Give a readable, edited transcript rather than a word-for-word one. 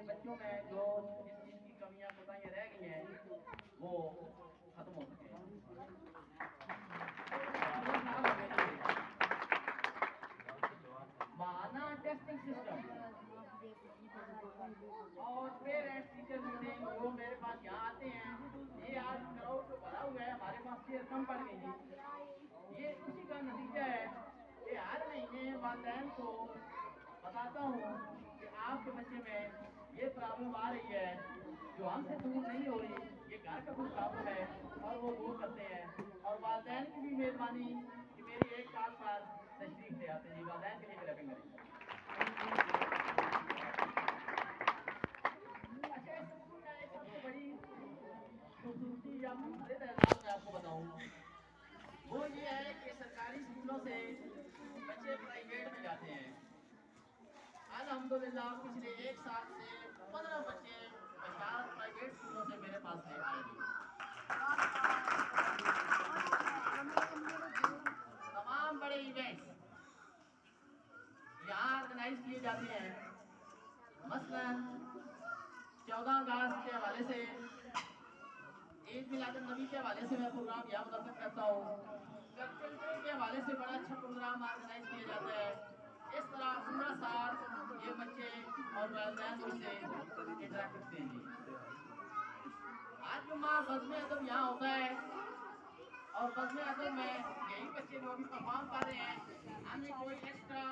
بچوں میں جو جس چیز کی کمیاں کوتاہیاں رہ گئی ہیں وہ ختم ہو سکے. مانا ٹیسٹنگ سسٹم اور پیرنٹس ٹیچر میٹنگ جو میرے پاس یہاں آتے ہیں، یہ آج کراؤڈ تو بھرا ہوا ہے، ہمارے پاس چیئر کم پڑ گئی جی. یہ اسی کا نتیجہ ہے کہ ہر مہینے والدین کو بتاتا ہوں کہ آپ کے بچے میں یہ پرابلم آ رہی ہے جو ہم سے دور نہیں ہو رہی، یہ گھر کا کچھ پرابلم ہے اور وہ دور کرتے ہیں. اور والدین کی بھی مہربانی کہ میری ایک سال پر تشریف لے آتے ہیں جی. والدین کے لیے بھی رقم کریں. اچھا، اس اسکول کا ایک سب سے بڑی خوبصورتی یا منفرد اعزاز میں آپ کو بتاؤں، وہ یہ ہے کہ سرکاری اسکولوں سے بچے پرائیویٹ میں جاتے ہیں. الحمدللہ پچھلے ایک سال سے 15 بچے پرائیویٹ اسکولوں سے میرے پاس لے آئے ہیں. تمام بڑے ایونٹس یہاں آرگنائز کیے جاتے ہیں. مثلا 14 اگست کے حوالے سے، عید میلاد النبی کے حوالے سے میں پروگرام یہاں منعقد کرتا ہوں. کلچر کے حوالے سے بڑا اچھا پروگرام آرگنائز کیا جاتا ہے. اس طرح پورا سال یہ بچے اور والدین مجھ سے انٹریکٹ کرتے ہیں جی. آج جمعہ بزم ادب یہاں ہوتا ہے اور بزم ادب میں یہی بچے جو ابھی پرفارم کر رہے ہیں، ہمیں کوئی ایکسٹرا